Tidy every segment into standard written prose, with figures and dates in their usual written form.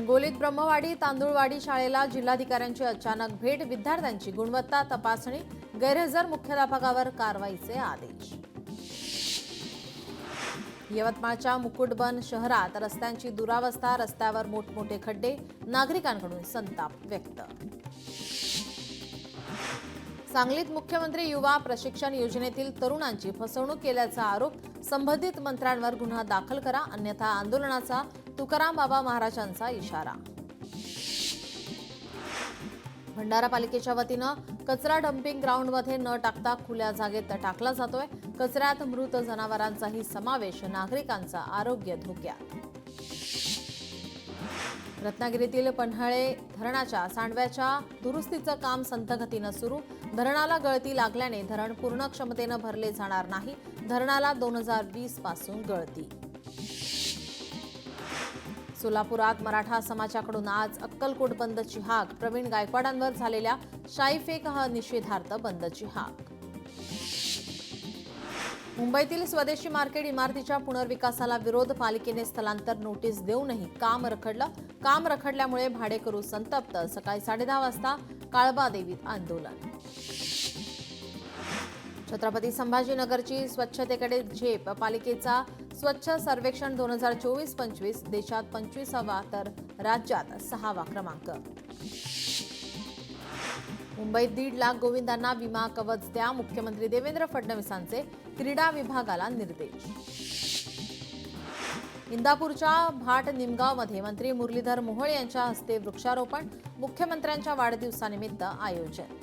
हिंगोलीत ब्रह्मवाडी तांदूळवाडी शाळेला जिल्हाधिकाऱ्यांची अचानक भेट, विद्यार्थ्यांची गुणवत्ता तपासणी, गैरहजर मुख्याध्यापकावर कारवाईचे आदेश. यवतमाळच्या मुकुटबन शहरात रस्त्यांची दुरावस्था, रस्त्यावर मोठमोठे खड्डे, नागरिकांकडून संताप व्यक्त. सांगलीत मुख्यमंत्री युवा प्रशिक्षण योजनेतील तरुणांची फसवणूक केल्याचा आरोप, संबंधित मंत्र्यांवर गुन्हा दाखल करा अन्यथा आंदोलनाचा तुकाराम बाबा महाराजांचा इशारा. भंडारा पालिकेच्या वतीनं कचरा डम्पिंग ग्राउंडमध्ये न टाकता खुल्या जागेत टाकला जातोय. कचऱ्यात मृत जनावरांचाही समावेश, नागरिकांचा आरोग्य धोक्यात. रत्नागिरीतील पन्हाळे धरणाच्या सांडव्याच्या दुरुस्तीचं काम संथ गतीनं सुरू. धरणाला गळती लागल्याने धरण पूर्ण क्षमतेनं भरले जाणार नाही. धरणाला 2020 पासून गळती. सोलापुरात मराठा समाजाकडून आज अक्कलकोट बंदची हाक, प्रवीण गायकवाडांवर झालेल्या शाईफेक निषेधार्थ बंदची हाक. मुंबईतील स्वदेशी मार्केट इमारतीच्या पुनर्विकासाला विरोध, पालिकेने स्थलांतर नोटीस देऊनही काम रखडलं. काम रखडल्यामुळे भाडेकरू संतप्त. सकाळी 10:30 वाजता काळबादेवीत आंदोलन. छत्रपती संभाजीनगरची स्वच्छतेकडे झेप, पालिकेचा स्वच्छ सर्वेक्षण 2024-25 देशात 25वा तर राज्यात 6वा क्रमांक. मुंबईत 1.5 लाख गोविंदांना विमा कवच द्या, मुख्यमंत्री देवेंद्र फडणवीसांचे क्रीडा विभागाला निर्देश. इंदापूरच्या भाट निमगावमध्ये मंत्री मुरलीधर मोहोळ यांच्या हस्ते वृक्षारोपण, मुख्यमंत्र्यांच्या वाढदिवसानिमित्त आयोजन.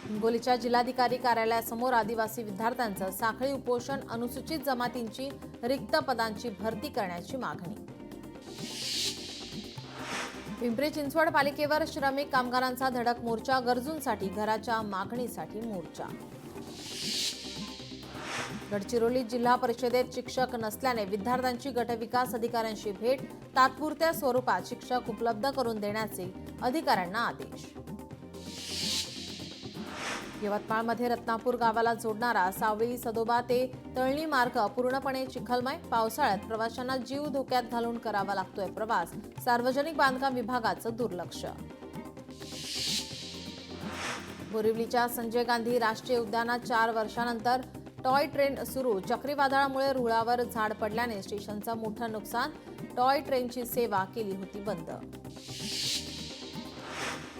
हिंगोलीच्या जिल्हाधिकारी कार्यालयासमोर आदिवासी विद्यार्थ्यांचं साखळी उपोषण, अनुसूचित जमातींची रिक्त पदांची भरती करण्याची मागणी. पिंपरी चिंचवड पालिकेवर श्रमिक कामगारांचा धडक मोर्चा, गरजूंसाठी घराच्या मागणीसाठी मोर्चा. गडचिरोलीत जिल्हा परिषदेत शिक्षक नसल्याने विद्यार्थ्यांची गटविकास अधिकाऱ्यांशी भेट, तात्पुरत्या स्वरूपात शिक्षक उपलब्ध करून देण्याचे अधिकाऱ्यांना आदेश. यवतमाळमध्ये रत्नापूर गावाला जोडणारा सावळी सदोबा ते तळणी मार्ग पूर्णपणे चिखलमय. पावसाळ्यात प्रवाशांना जीव धोक्यात घालून करावा लागतोय प्रवास, सार्वजनिक बांधकाम विभागाचं दुर्लक्ष. बोरिवलीच्या संजय गांधी राष्ट्रीय उद्यानात 4 वर्षांनंतर टॉय ट्रेन सुरू. चक्रीवादळामुळे रुळावर झाड पडल्याने स्टेशनचं मोठं नुकसान. टॉय ट्रेनची सेवा केली होती बंद.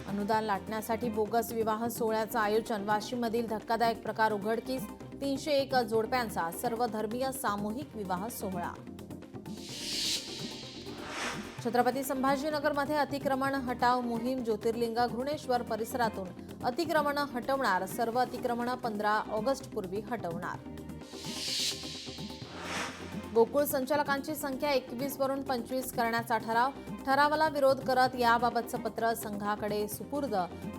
अनुदान लाटण्यासाठी बोगस विवाह सोहळ्याचं आयोजन. वाशिममधील धक्कादायक प्रकार उघडकीस. 301 जोडप्यांचा सर्वधर्मीय सामूहिक विवाह सोहळा. छत्रपती संभाजीनगरमध्ये अतिक्रमण हटाव मोहीम. ज्योतिर्लिंग घृणेश्वर परिसरातून अतिक्रमण हटवणार. सर्व अतिक्रमण 15 ऑगस्टपूर्वी हटवणार. गोकुळ संचालकांची संख्या 21 वरून 25 करण्याचा ठराव. ठरावाला विरोध करत याबाबतचं पत्र संघाकडे सुपूर्द.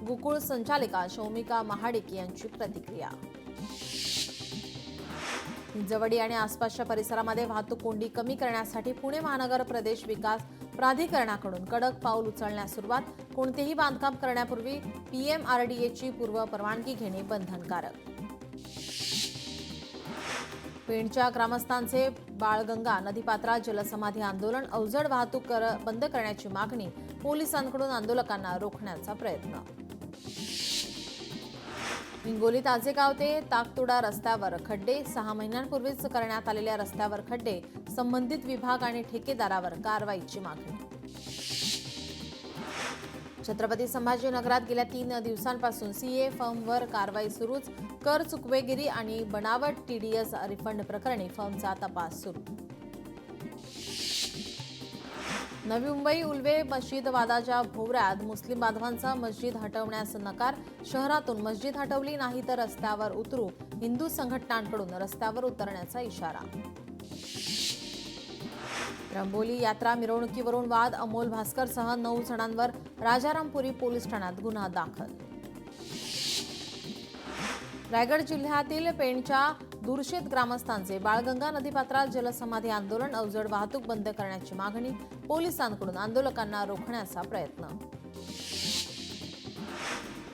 गोकुळ संचालिका शौमिका महाडिक यांची प्रतिक्रिया. हिंजवडी आणि आसपासच्या परिसरामध्ये वाहतूक कोंडी कमी करण्यासाठी पुणे महानगर प्रदेश विकास प्राधिकरणाकडून कडक पाऊल उचलण्यास सुरुवात. कोणतेही बांधकाम करण्यापूर्वी PMRDAची पूर्व परवानगी घेणे बंधनकारक. पेणच्या ग्रामस्थांचे बाळगंगा नदीपात्रात जलसमाधी आंदोलन. अवजड वाहतूक बंद करण्याची मागणी. पोलिसांकडून आंदोलकांना रोखण्याचा प्रयत्न. हिंगोलीत आजेगाव ते ताकतोडा रस्त्यावर खड्डे. 6 महिन्यांपूर्वीच करण्यात आलेल्या रस्त्यावर खड्डे. संबंधित विभाग आणि ठेकेदारावर कारवाईची मागणी. छत्रपती संभाजीनगरात गेल्या 3 दिवसांपासून CA फर्मवर कारवाई सुरूच. कर चुकवेगिरी आणि बनावट TDS रिफंड प्रकरणी फर्मचा तपास सुरू. नवी मुंबई उल्वे मस्जिद वादाच्या भोवऱ्यात मुस्लिम बांधवांचा मस्जिद हटवण्यास नकार. शहरातून मस्जिद हटवली नाही तर रस्त्यावर उतरू. हिंदू संघटनांकडून रस्त्यावर उतरण्याचा इशारा. रंबोली यात्रा मिरवणुकीवरून वाद. अमोल भास्करसह 9 जणांवर राजारामपुरी पोलीस ठाण्यात गुन्हा दाखल. रायगड जिल्ह्यातील पेणच्या दुर्शेत ग्रामस्थांचे बाळगंगा नदीपात्रात जलसमाधी आंदोलन. अवजड वाहतूक बंद करण्याची मागणी. पोलिसांकडून आंदोलकांना रोखण्याचा प्रयत्न.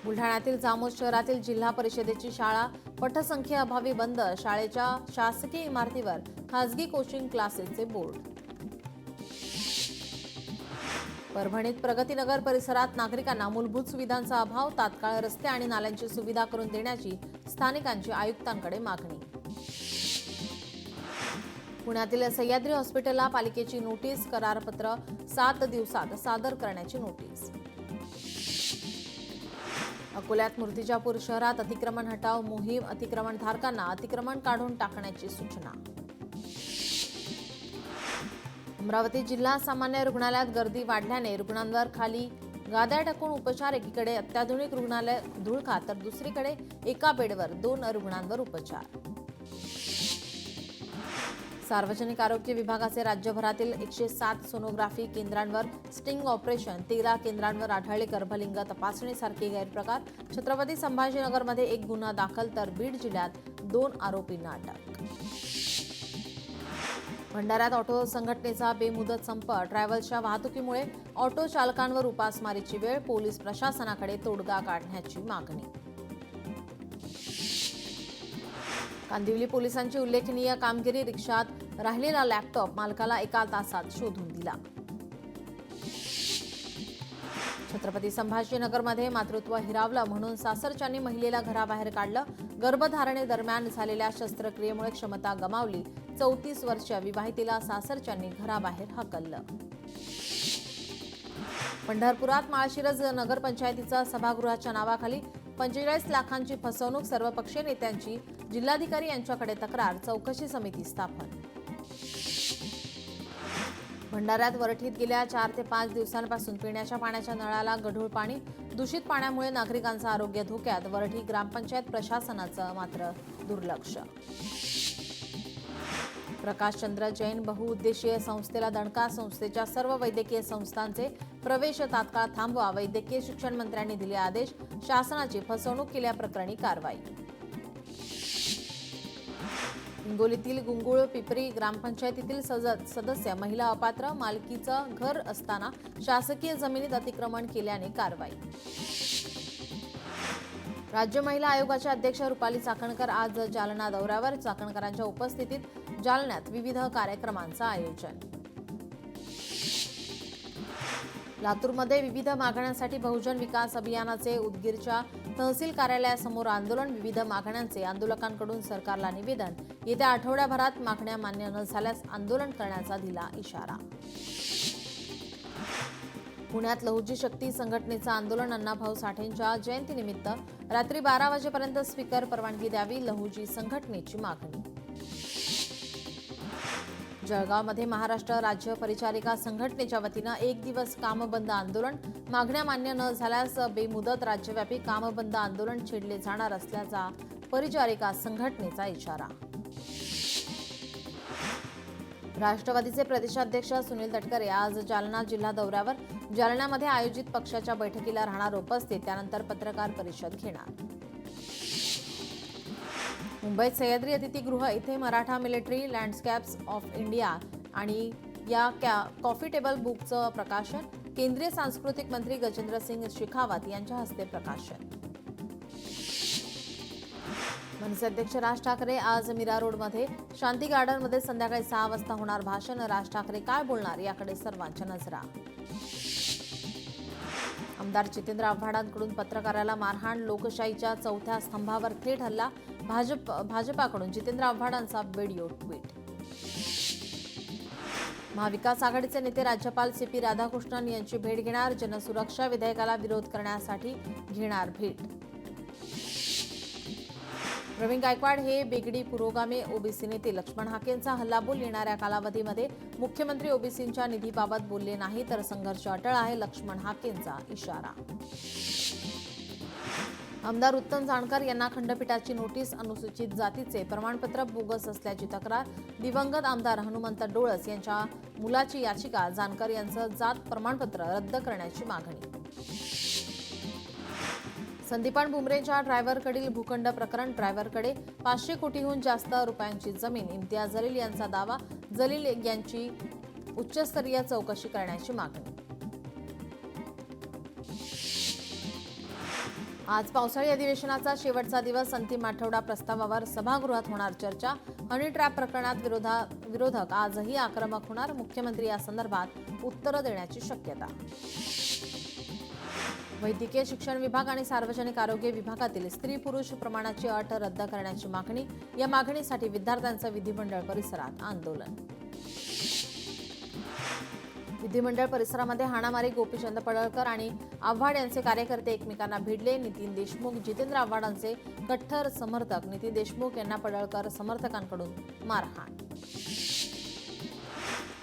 बुलढाण्यातील जामोद शहरातील जिल्हा परिषदेची शाळा पटसंख्येअभावी बंद. शाळेच्या शासकीय इमारतीवर खासगी कोचिंग क्लासेसचे बोर्ड. परभणीत प्रगतीनगर परिसरात नागरिकांना मूलभूत सुविधांचा अभाव, तात्काळ रस्ते आणि नाल्यांची सुविधा करून देण्याची स्थानिकांची आयुक्तांकडे मागणी. पुण्यातील सह्याद्री हॉस्पिटलला पालिकेची नोटीस, करारपत्र 7 दिवसात सादर करण्याची नोटीस. अकोल्यात मूर्तिजापूर शहरात अतिक्रमण हटाव मोहीम, अतिक्रमणधारकांना अतिक्रमण काढून टाकण्याची सूचना. अमरावती जिल्हा सामान्य रुग्णालयात गर्दी वाढल्याने रुग्णांवर खाली गाद्या टाकून उपचार. एकीकडे अत्याधुनिक रुग्णालय धुळका तर दुसरीकडे एका बेडवर 2 रुग्णांवर उपचार. सार्वजनिक आरोग्य विभागाचे राज्यभरातील 107 सोनोग्राफी केंद्रांवर स्टिंग ऑपरेशन, 13 केंद्रांवर आढळले गर्भलिंग तपासणीसारखे गैरप्रकार. छत्रपती संभाजीनगरमध्ये 1 गुन्हा दाखल तर बीड जिल्ह्यात 2 आरोपींना अटक. भंडाऱ्यात ऑटो संघटनेचा बेमुदत संप, ट्रॅव्हल्सच्या वाहतुकीमुळे ऑटो चालकांवर उपासमारीची वेळ, पोलीस प्रशासनाकडे तोडगा काढण्याची मागणी. कांदिवली पोलिसांची उल्लेखनीय कामगिरी, रिक्षात राहिलेला लॅपटॉप मालकाला 1 तासात शोधून दिला. छत्रपती संभाजीनगरमध्ये मातृत्व हिरावलं म्हणून सासरच्यांनी महिलेला घराबाहेर काढलं. गर्भधारणेदरम्यान झालेल्या शस्त्रक्रियेमुळे क्षमता गमावली. 34 वर्षीय विवाहितेला सासरच्यांनी घराबाहेर हकललं. पंढरपुरात माळशिरस नगरपंचायतीचा सभागृहाच्या नावाखाली 45 लाखांची फसवणूक, सर्वपक्षीय नेत्यांची जिल्हाधिकारी यांच्याकडे तक्रार, चौकशी समिती स्थापन. भंडाऱ्यात वरठीत गेल्या 4 ते 5 दिवसांपासून पिण्याच्या पाण्याच्या नळाला गढूळ पाणी, दूषित पाण्यामुळे नागरिकांचं आरोग्य धोक्यात. वरठी ग्रामपंचायत प्रशासनाचं मात्र दुर्लक्ष. प्रकाशचंद्र जैन बहुउद्देशीय संस्थेला दणका, संस्थेच्या सर्व वैद्यकीय संस्थांचे प्रवेश तात्काळ थांबवा, वैद्यकीय शिक्षण मंत्र्यांनी दिले आदेश. शासनाची फसवणूक केल्याप्रकरणी कारवाई. हिंगोलीतील गुंगुळ पिपरी ग्रामपंचायतीतील सदस्य महिला अपात्र, मालकीचं घर असताना शासकीय जमिनीत अतिक्रमण केल्याने कारवाई. राज्य महिला आयोगाच्या अध्यक्ष रुपाली चाकणकर आज जालना दौऱ्यावर. चाकणकरांच्या उपस्थितीत जालन्यात विविध कार्यक्रमांचं आयोजन. लातूरमध्ये विविध मागण्यांसाठी बहुजन विकास अभियानाचे उदगीरच्या तहसील कार्यालयासमोर आंदोलन. विविध मागण्यांचे आंदोलकांकडून सरकारला निवेदन. येत्या आठवड्याभरात मागण्या मान्य न झाल्यास आंदोलन करण्याचा दिला इशारा. पुण्यात लहुजी शक्ती संघटनेचं आंदोलन. अण्णाभाऊ साठेंच्या जयंतीनिमित्त रात्री 12 वाजेपर्यंत स्पीकर परवानगी द्यावी, लहुजी संघटनेची मागणी. जळगावमध्ये महाराष्ट्र राज्य परिचारिका संघटनेच्या वतीनं 1 दिवस कामबंद आंदोलन. मागण्या मान्य न झाल्यास बेमुदत राज्यव्यापी कामबंद आंदोलन छेडले जाणार असल्याचा परिचारिका संघटनेचा इशारा. राष्ट्रवादीचे प्रदेशाध्यक्ष सुनील तटकरे आज जालना जिल्हा दौऱ्यावर. जालन्यामध्ये आयोजित पक्षाच्या बैठकीला राहणार उपस्थित, त्यानंतर पत्रकार परिषद घेणार. मुंबईत सह्याद्री अतिथीगृह इथे Maratha military landscapes of India आणि या कॉफी टेबल बुकचं प्रकाशन. केंद्रीय सांस्कृतिक मंत्री गजेंद्र सिंग शेखावत यांच्या हस्ते प्रकाशन. मनसे अध्यक्ष राज ठाकरे आज मीरा रोडमध्ये शांती गार्डनमध्ये संध्याकाळी 6 वाजता होणार भाषण. राज ठाकरे काय बोलणार याकडे सर्वांच्या नजरा. आमदार जितेंद्र आव्हाडांकडून पत्रकाराला मारहाण. लोकशाहीच्या 4थ्या स्तंभावर थेट हल्ला. भाजपाकडून जितेंद्र आव्हाडांचा व्हिडिओ ट्विट. महाविकास आघाडीचे नेते राज्यपाल CP राधाकृष्णन यांची भेट घेणार. जनसुरक्षा विधेयकाला विरोध करण्यासाठी घेणार भेट. प्रवीण गायकवाड हे बेगडी पुरोगामी ओबीसी नेते. लक्ष्मण हाकेंचा हल्लाबोल. येणाऱ्या कालावधीमध्ये मुख्यमंत्री ओबीसींच्या निधीबाबत बोलले नाही तर संघर्ष अटळ आहे, लक्ष्मण हाकेंचा इशारा. आमदार उत्तम जानकर यांना खंडपीठाची नोटीस. अनुसूचित जातीचे प्रमाणपत्र बोगस असल्याची तक्रार. दिवंगत आमदार हनुमंत डोळस यांच्या मुलाची याचिका. जानकर यांचं जात प्रमाणपत्र रद्द करण्याची मागणी. संदीपान बुमरेच्या ड्रायव्हरकडील भूखंड प्रकरण. ड्रायव्हरकडे 500 कोटीहून जास्त रुपयांची जमीन. इम्तियाज जलील यांचा दावा. जलील यांची उच्चस्तरीय चौकशी करण्याची मागणी. आज पावसाळी अधिवेशनाचा शेवटचा दिवस. अंतिम आठवडा प्रस्तावावर सभागृहात होणार चर्चा. हनी ट्रॅप प्रकरणात विरोधक आजही आक्रमक होणार. मुख्यमंत्री या संदर्भात उत्तरं देण्याची शक्यता. वैद्यकीय शिक्षण विभाग आणि सार्वजनिक आरोग्य विभागातील स्त्री पुरुष प्रमाणाची अट रद्द करण्याची मागणी. या मागणीसाठी विद्यार्थ्यांचं विधिमंडळ परिसरात आंदोलन. विधिमंडळ परिसरामध्ये हाणामारी. गोपीचंद पडळकर आणि आव्हाड यांचे कार्यकर्ते एकमेकांना भिडले. नितीन देशमुख जितेंद्र आव्हाडांचे कट्टर समर्थक. नितीन देशमुख यांना पडळकर समर्थकांकडून मारहाण.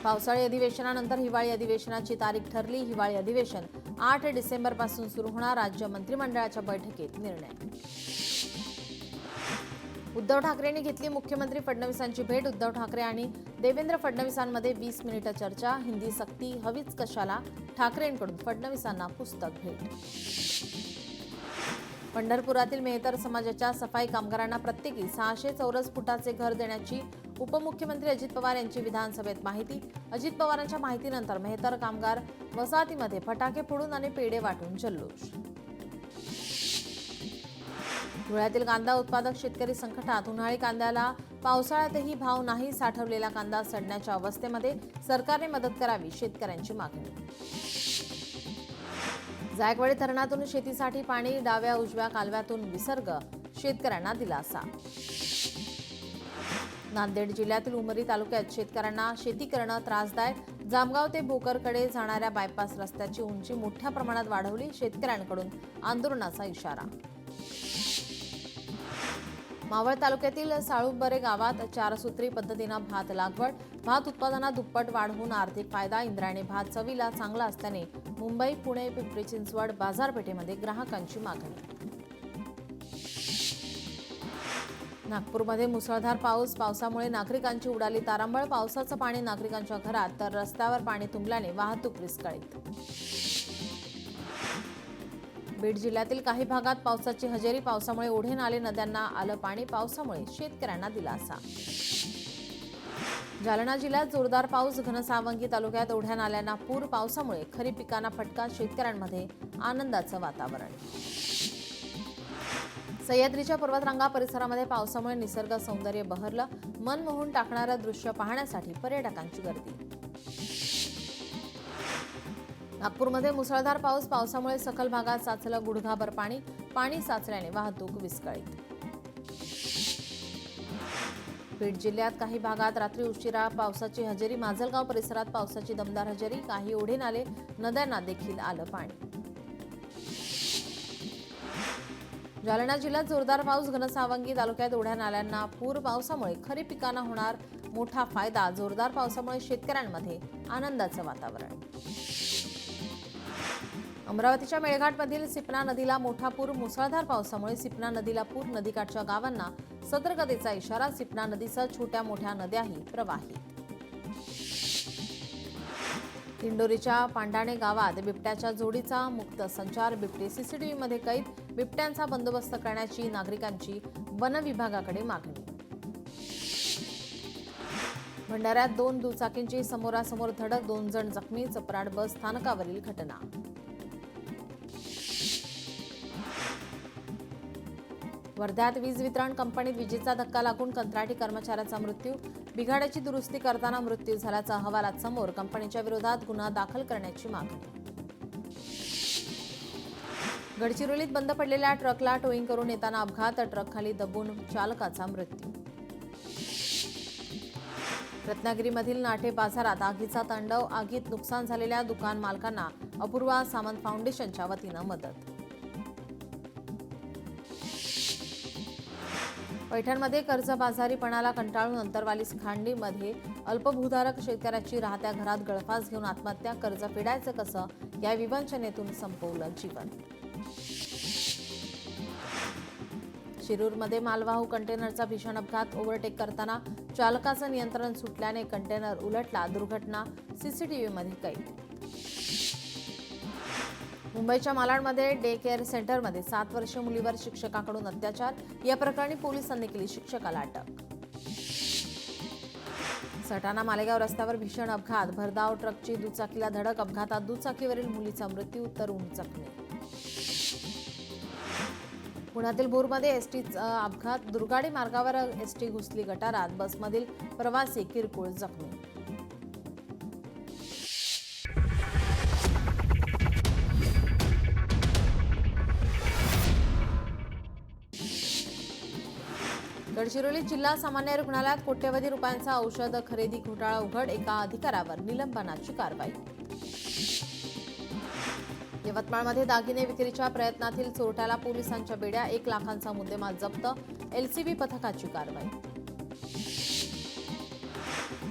पावसाळी अधिवेशनानंतर हिवाळी अधिवेशनाची तारीख ठरली. हिवाळी अधिवेशन 8 डिसेंबरपासून सुरू होणार. राज्य मंत्रिमंडळाच्या बैठकीत निर्णय. उद्धव ठाकरेंनी घेतली मुख्यमंत्री फडणवीसांची भेट. उद्धव ठाकरे आणि देवेंद्र फडणवीसांमध्ये 20 मिनिटं चर्चा. हिंदी सक्ती हवीच कशाला, ठाकरेंकडून फडणवीसांना पुस्तक भेट. पंढरपुरातील मेहतर समाजाच्या सफाई कामगारांना प्रत्येकी 600 चौरस फुटाचे घर देण्याची उपमुख्यमंत्री अजित पवार यांची विधानसभेत माहिती. अजित पवारांच्या माहितीनंतर मेहतर कामगार वसाहतीमध्ये फटाके फोडून आणि पेढे वाटून जल्लोष. धुळ्यातील कांदा उत्पादक शेतकरी संकटात. उन्हाळी कांद्याला पावसाळ्यातही भाव नाही. साठवलेला कांदा सडण्याच्या अवस्थेमध्ये. सरकारने मदत करावी, शेतकऱ्यांची मागणी. जायकवाडी धरणातून शेतीसाठी पाणी. डाव्या उजव्या कालव्यातून विसर्ग. शेतकऱ्यांना दिलासा. नांदेड जिल्ह्यातील उमरी तालुक्यात शेतकऱ्यांना शेती करणं त्रासदायक. जामगाव ते भोकरकडे जाणाऱ्या बायपास रस्त्याची उंची मोठ्या प्रमाणात वाढवली. शेतकऱ्यांकडून आंदोलनाचा इशारा. मावळ तालुक्यातील साळुंबरे गावात 4 सूत्री पद्धतीनं भात लागवड. भात उत्पादनात दुप्पट वाढ होऊन आर्थिक फायदा. इंद्रायणी भात चवीला चांगला असल्याने मुंबई, पुणे, पिंपरी चिंचवड बाजारपेठेमध्ये ग्राहकांची मागणी. नागपूरमध्ये मुसळधार पाऊस. पावसामुळे नागरिकांची उडाली तारांबळ. पावसाचं पाणी नागरिकांच्या घरात तर रस्त्यावर पाणी तुंबल्याने वाहतूक विस्कळीत. बीड जिल्ह्यातील काही भागात पावसाची हजेरी. पावसामुळे ओढे नाले नद्यांना आलं पाणी. पावसामुळे शेतकऱ्यांना दिलासा. जालना जिल्ह्यात जोरदार पाऊस. घनसावंगी तालुक्यात ओढ्या नाल्यांना पूर. पावसामुळे खरीप पिकांना फटका. शेतकऱ्यांमध्ये आनंदाचं वातावरण. सह्याद्रीच्या पर्वतरांगा परिसरामध्ये पावसामुळे निसर्ग सौंदर्य बहरलं. मन मोहून टाकणारं दृश्य पाहण्यासाठी पर्यटकांची गर्दी. नागपूरमध्ये मुसळधार पाऊस. पावसामुळे सखल भागात साचलं गुडघाभर पाणी. पाणी साचल्याने वाहतूक विस्कळीत. बीड जिल्ह्यात काही भागात रात्री उशिरा पावसाची हजेरी. माजलगाव परिसरात पावसाची दमदार हजेरी. काही ओढे नाले नद्यांना देखील आलं पाणी. जालना जिल्ह्यात जोरदार पाऊस. घनसावंगी तालुक्यात ओढ्या नाल्यांना पूर. पावसामुळे खरीप पिकांना होणार मोठा फायदा. जोरदार पावसामुळे शेतकऱ्यांमध्ये आनंदाचं वातावरण. अमरावतीच्या मेळघाटमधील सिपना नदीला मोठा पूर. मुसळधार पावसामुळे सिपना नदीला पूर. नदीकाठच्या गावांना सतर्कतेचा इशारा. सिपना नदीसह छोट्या मोठ्या नद्याही प्रवाहित. दिंडोरीच्या पांडाणे गावात बिबट्याच्या जोडीचा मुक्त संचार. बिबटे सीसीटीव्हीमध्ये कैद. बिबट्यांचा बंदोबस्त करण्याची नागरिकांची वन विभागाकडे मागणी. भंडाऱ्यात 2 दुचाकींची समोरासमोर धडक. 2 जण जखमी. चपराड बस स्थानकावरील घटना. वर्ध्यात वीज वितरण कंपनीत विजेचा धक्का लागून कंत्राटी कर्मचाऱ्याचा मृत्यू. बिघाडाची दुरुस्ती करताना मृत्यू झाल्याचा अहवालात समोर. कंपनीच्या विरोधात गुन्हा दाखल करण्याची मागणी. गडचिरोलीत बंद पडलेल्या ट्रकला टोईंग करून येताना अपघात. ट्रकखाली दबून चालकाचा मृत्यू. रत्नागिरीमधील नाठे बाजारात आगीचा तांडव. आगीत नुकसान झालेल्या दुकान मालकांना अपूर्वा सामंत फाउंडेशनच्या वतीनं मदत. पैठणमध्ये कर्जबाजारीपणाला कंटाळून अंतरवाली खांडीमध्ये अल्पभूधारक शेतकऱ्याची राहत्या घरात गळफास घेऊन आत्महत्या. कर्ज फेडायचं कसं या विवंचनेतून संपवलं जीवन. शिरूरमध्ये मालवाहू कंटेनरचा भीषण अपघात. ओव्हरटेक करताना चालकाचं नियंत्रण सुटल्याने कंटेनर उलटला. दुर्घटना सीसीटीव्हीमध्ये कैद. मुंबईच्या मालाडमध्ये डे केअर सेंटरमध्ये 7 वर्षीय मुलीवर शिक्षकाकडून अत्याचार. या प्रकरणी पोलिसांनी केली शिक्षकाला अटक. सटाणा मालेगाव रस्त्यावर भीषण अपघात. भरधाव ट्रकची दुचाकीला धडक. अपघातात दुचाकीवरील मुलीचा मृत्यू. तरुण जखमी. पुण्यातील भोरमध्ये एसटीचा अपघात, दुर्गाडी मार्गावर एसटी घुसली गटारात, बसमधील प्रवासी किरकोळ जखमी. गडचिरोली जिल्हा सामान्य रुग्णालयात कोट्यवधी रुपयांचा औषध खरेदी घोटाळा उघड, एका अधिकाऱ्यावर निलंबनाची कारवाई. यवतमाळमध्ये दागिने विक्रीच्या प्रयत्नातील चोरट्याला पोलिसांच्या बेड्या, 1 लाखांचा मुद्देमाल जप्त, एलसीबी पथकाची कारवाई.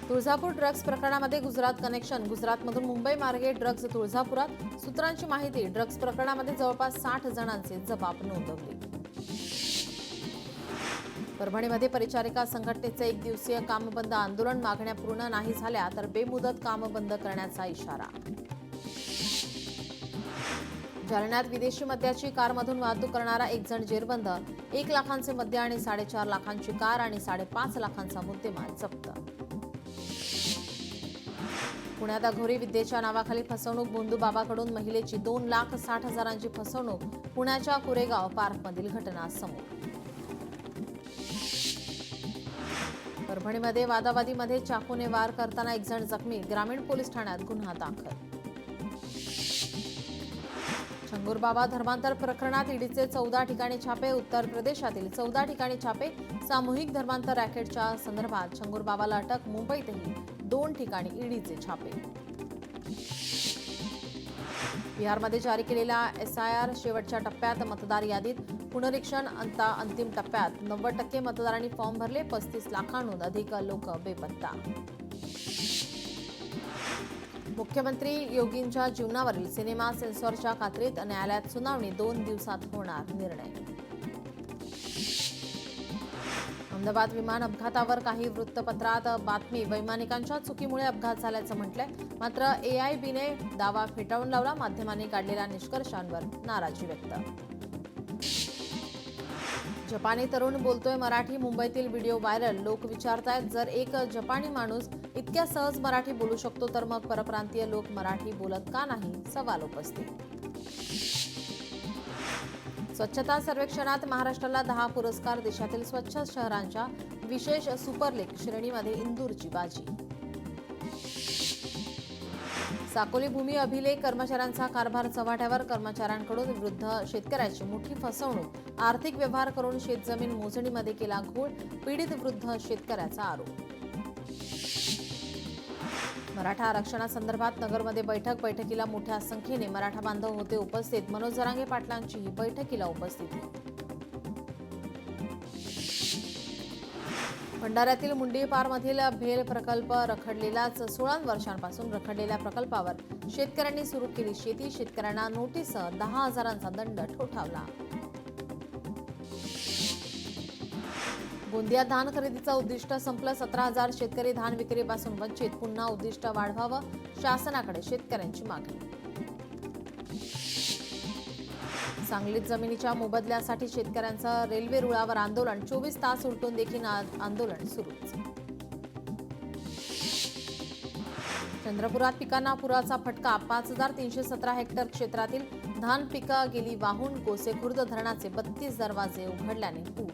तुळजापूर ड्रग्ज प्रकरणामध्ये गुजरात कनेक्शन, गुजरातमधून मुंबई मार्गे ड्रग्ज तुळजापुरात, सूत्रांची माहिती, ड्रग्ज प्रकरणामध्ये जवळपास 60 जणांचे जबाब नोंदवले. परभणीमध्ये परिचारिका संघटनेचे 1 दिवसीय कामबंद आंदोलन, मागण्या पूर्ण नाही झाल्या तर बेमुदत काम बंद करण्याचा इशारा. जालन्यात विदेशी मद्याची कारमधून वाहतूक करणारा 1 जण जेरबंद, 1 लाखांचे मद्य आणि 4.5 लाखांची कार आणि 5.5 लाखांचा मुद्देमाल जप्त. पुण्यात अघोरी विद्येच्या नावाखाली फसवणूक, भोंदूबाबाकडून महिलेची 2,60,000ची फसवणूक, पुण्याच्या कोरेगाव पार्कमधील घटना समोर. परभणीमध्ये वादावादीमध्ये चाकूने वार करताना 1 जण जखमी, ग्रामीण पोलीस ठाण्यात गुन्हा दाखल. छंगूरबाबा धर्मांतर प्रकरणात ईडीचे 14 ठिकाणी छापे, उत्तर प्रदेशातील 14 ठिकाणी छापे, सामूहिक धर्मांतर रॅकेटच्या संदर्भात छंगूरबाबाला अटक, मुंबईतही 2 ठिकाणी ईडीचे छापे. बिहारमध्ये जारी केलेला SIR शेवटच्या टप्प्यात, मतदार यादीत पुनरीक्षण अंतिम टप्प्यात, 90% मतदारांनी फॉर्म भरले, 35 लाखांहून अधिक लोक बेपत्ता. मुख्यमंत्री योगींच्या जीवनावरील सिनेमा सेन्सॉरच्या खात्रीत, न्यायालयात सुनावणी, 2 दिवसात होणार निर्णय. अहमदाबाद विमान अपघातावर काही वृत्तपत्रात बातमी, वैमानिकांच्या चुकीमुळे अपघात झाल्याचं म्हटलंय, मात्र AIBने दावा फेटाळून लावला, माध्यमांनी काढलेल्या निष्कर्षांवर नाराजी व्यक्त. जपानी तरुण बोलतोय मराठी, मुंबईतील व्हिडिओ व्हायरल, लोक विचारतायत जर एक जपानी माणूस इतक्या सहज मराठी बोलू शकतो तर मग परप्रांतीय लोक मराठी बोलत का नाही, सवाल उपस्थित. स्वच्छता सर्वेक्षणात महाराष्ट्राला 10 पुरस्कार, देशातील स्वच्छ शहरांच्या विशेष सुपरलीग श्रेणीमध्ये इंदूरची बाजी. साकोली भूमी अभिलेख कर्मचाऱ्यांचा कारभार चव्हाट्यावर, कर्मचाऱ्यांकडून विरुद्ध शेतकऱ्याची मोठी फसवणूक, आर्थिक व्यवहार करून शेतजमीन मोजणीमध्ये केला घोळ, पीडित विरुद्ध शेतकऱ्याचा आरोप. मराठा आरक्षणासंदर्भात नगरमध्ये बैठकीला मोठ्या संख्येने मराठा बांधव होते उपस्थित, मनोज जरांगे पाटलांचीही बैठकीला उपस्थिती. भंडाऱ्यातील मुंडीपारमधील भेल प्रकल्प रखडलेलाच, 16 वर्षांपासून रखडलेल्या प्रकल्पावर शेतकऱ्यांनी सुरू केली शेती, शेतकऱ्यांना नोटीससह 10,000चा दंड ठोठावला. गोंदियात धान खरेदीचं उद्दिष्ट संपलं, 17,000 शेतकरी धान विक्रीपासून वंचित, पुन्हा उद्दिष्ट वाढवावं, शासनाकडे शेतकऱ्यांची मागणी. सांगलीत जमिनीच्या मोबदल्यासाठी शेतकऱ्यांचं रेल्वे रुळावर आंदोलन, 24 तास उलटून देखील आंदोलन सुरूच. चंद्रपुरात पिकांना पुराचा फटका, 5,317 हेक्टर क्षेत्रातील धान पिकं गेली वाहून, गोसेखुर्द धरणाचे 32 दरवाजे उघडल्याने पूर.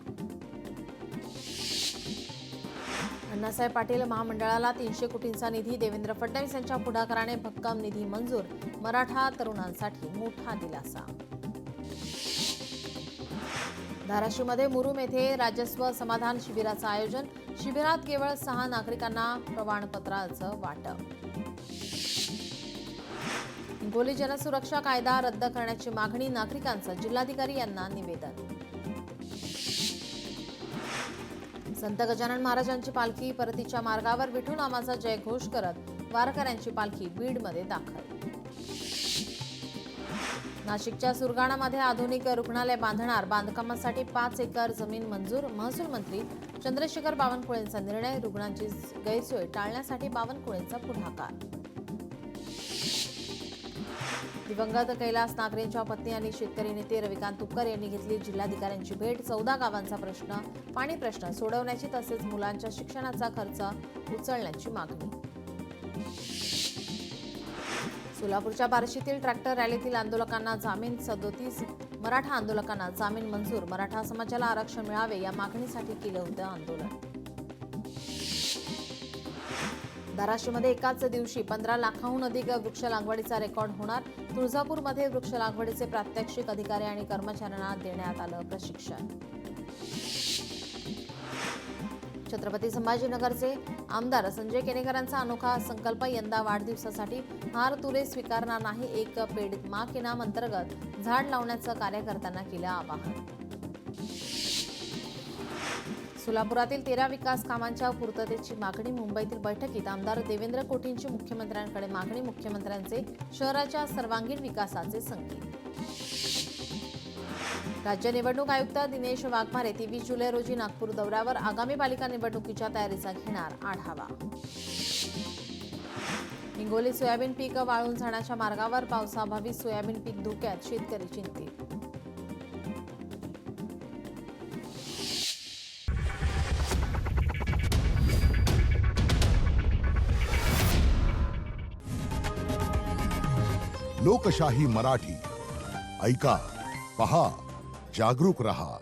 अण्णासाहेब पाटील महामंडळाला 300 कोटींचा निधी, देवेंद्र फडणवीस यांच्या पुढाकाराने भक्कम निधी मंजूर, मराठा तरुणांसाठी मोठा दिलासा. धाराशिवमध्ये मुरुम येथे राजस्व समाधान शिबिराचं आयोजन, शिबिरात केवळ 6 नागरिकांना प्रमाणपत्राचं वाटप. हिंगोली जनसुरक्षा कायदा रद्द करण्याची मागणी, नागरिकांचं जिल्हाधिकारी यांना निवेदन. संत गजानन महाराजांची पालखी परतीच्या मार्गावर, विठू नामाचा जयघोष करत वारकऱ्यांची पालखी बीडमध्ये दाखल. नाशिकच्या सुरगाणामध्ये आधुनिक रुग्णालय बांधणार, बांधकामासाठी 5 एकर जमीन मंजूर, महसूल मंत्री चंद्रशेखर बावनकुळेंचा निर्णय, रुग्णांची गैरसोय टाळण्यासाठी बावनकुळेंचा पुढाकार. दिवंगत कैलास नागरेंच्या पत्नी आणि शेतकरी नेते रविकांत तुपकर यांनी घेतली जिल्हाधिकाऱ्यांची भेट, 14 गावांचा पाणी प्रश्न सोडवण्याची तसेच मुलांच्या शिक्षणाचा खर्च उचलण्याची मागणी. सोलापूरच्या बार्शीतील ट्रॅक्टर रॅलीतील आंदोलकांना जामीन, 37 मराठा आंदोलकांना जामीन मंजूर, मराठा समाजाला आरक्षण मिळावे या मागणीसाठी केलं होतं आंदोलन. धाराशिवमध्ये एकाच दिवशी 15 लाखांहून अधिक वृक्ष लागवडीचा रेकॉर्ड होणार. तुळजापूरमध्ये वृक्ष लागवडीचे प्रात्यक्षिक अधिकारी आणि कर्मचाऱ्यांना देण्यात आलं प्रशिक्षण. छत्रपती संभाजीनगरचे आमदार संजय केनेकरांचा अनोखा संकल्प. यंदा वाढदिवसासाठी हार तुरे स्वीकारणार नाही. एक पेड मा के नाम अंतर्गत झाड लावण्याचं कार्यकर्त्यांना केलं आवाहन. सोलापुरातील 13 विकास कामांच्या पूर्ततेची मागणी. मुंबईतील बैठकीत आमदार देवेंद्र कोठींची मुख्यमंत्र्यांकडे मागणी. मुख्यमंत्र्यांचे शहराच्या सर्वांगीण विकासाचे संकेत. राज्य निवडणूक आयुक्त दिनेश वाघमारे 23 जुलै रोजी नागपूर दौऱ्यावर. आगामी पालिका निवडणुकीच्या तयारीचा घेणार आढावा. हिंगोली सोयाबीन पीक वाळून जाण्याच्या मार्गावर. पावसाअभावी सोयाबीन पीक धोक्यात, शेतकरी चिंतित. लोकशाही मराठी ऐका, पहा, जागरूक रहा.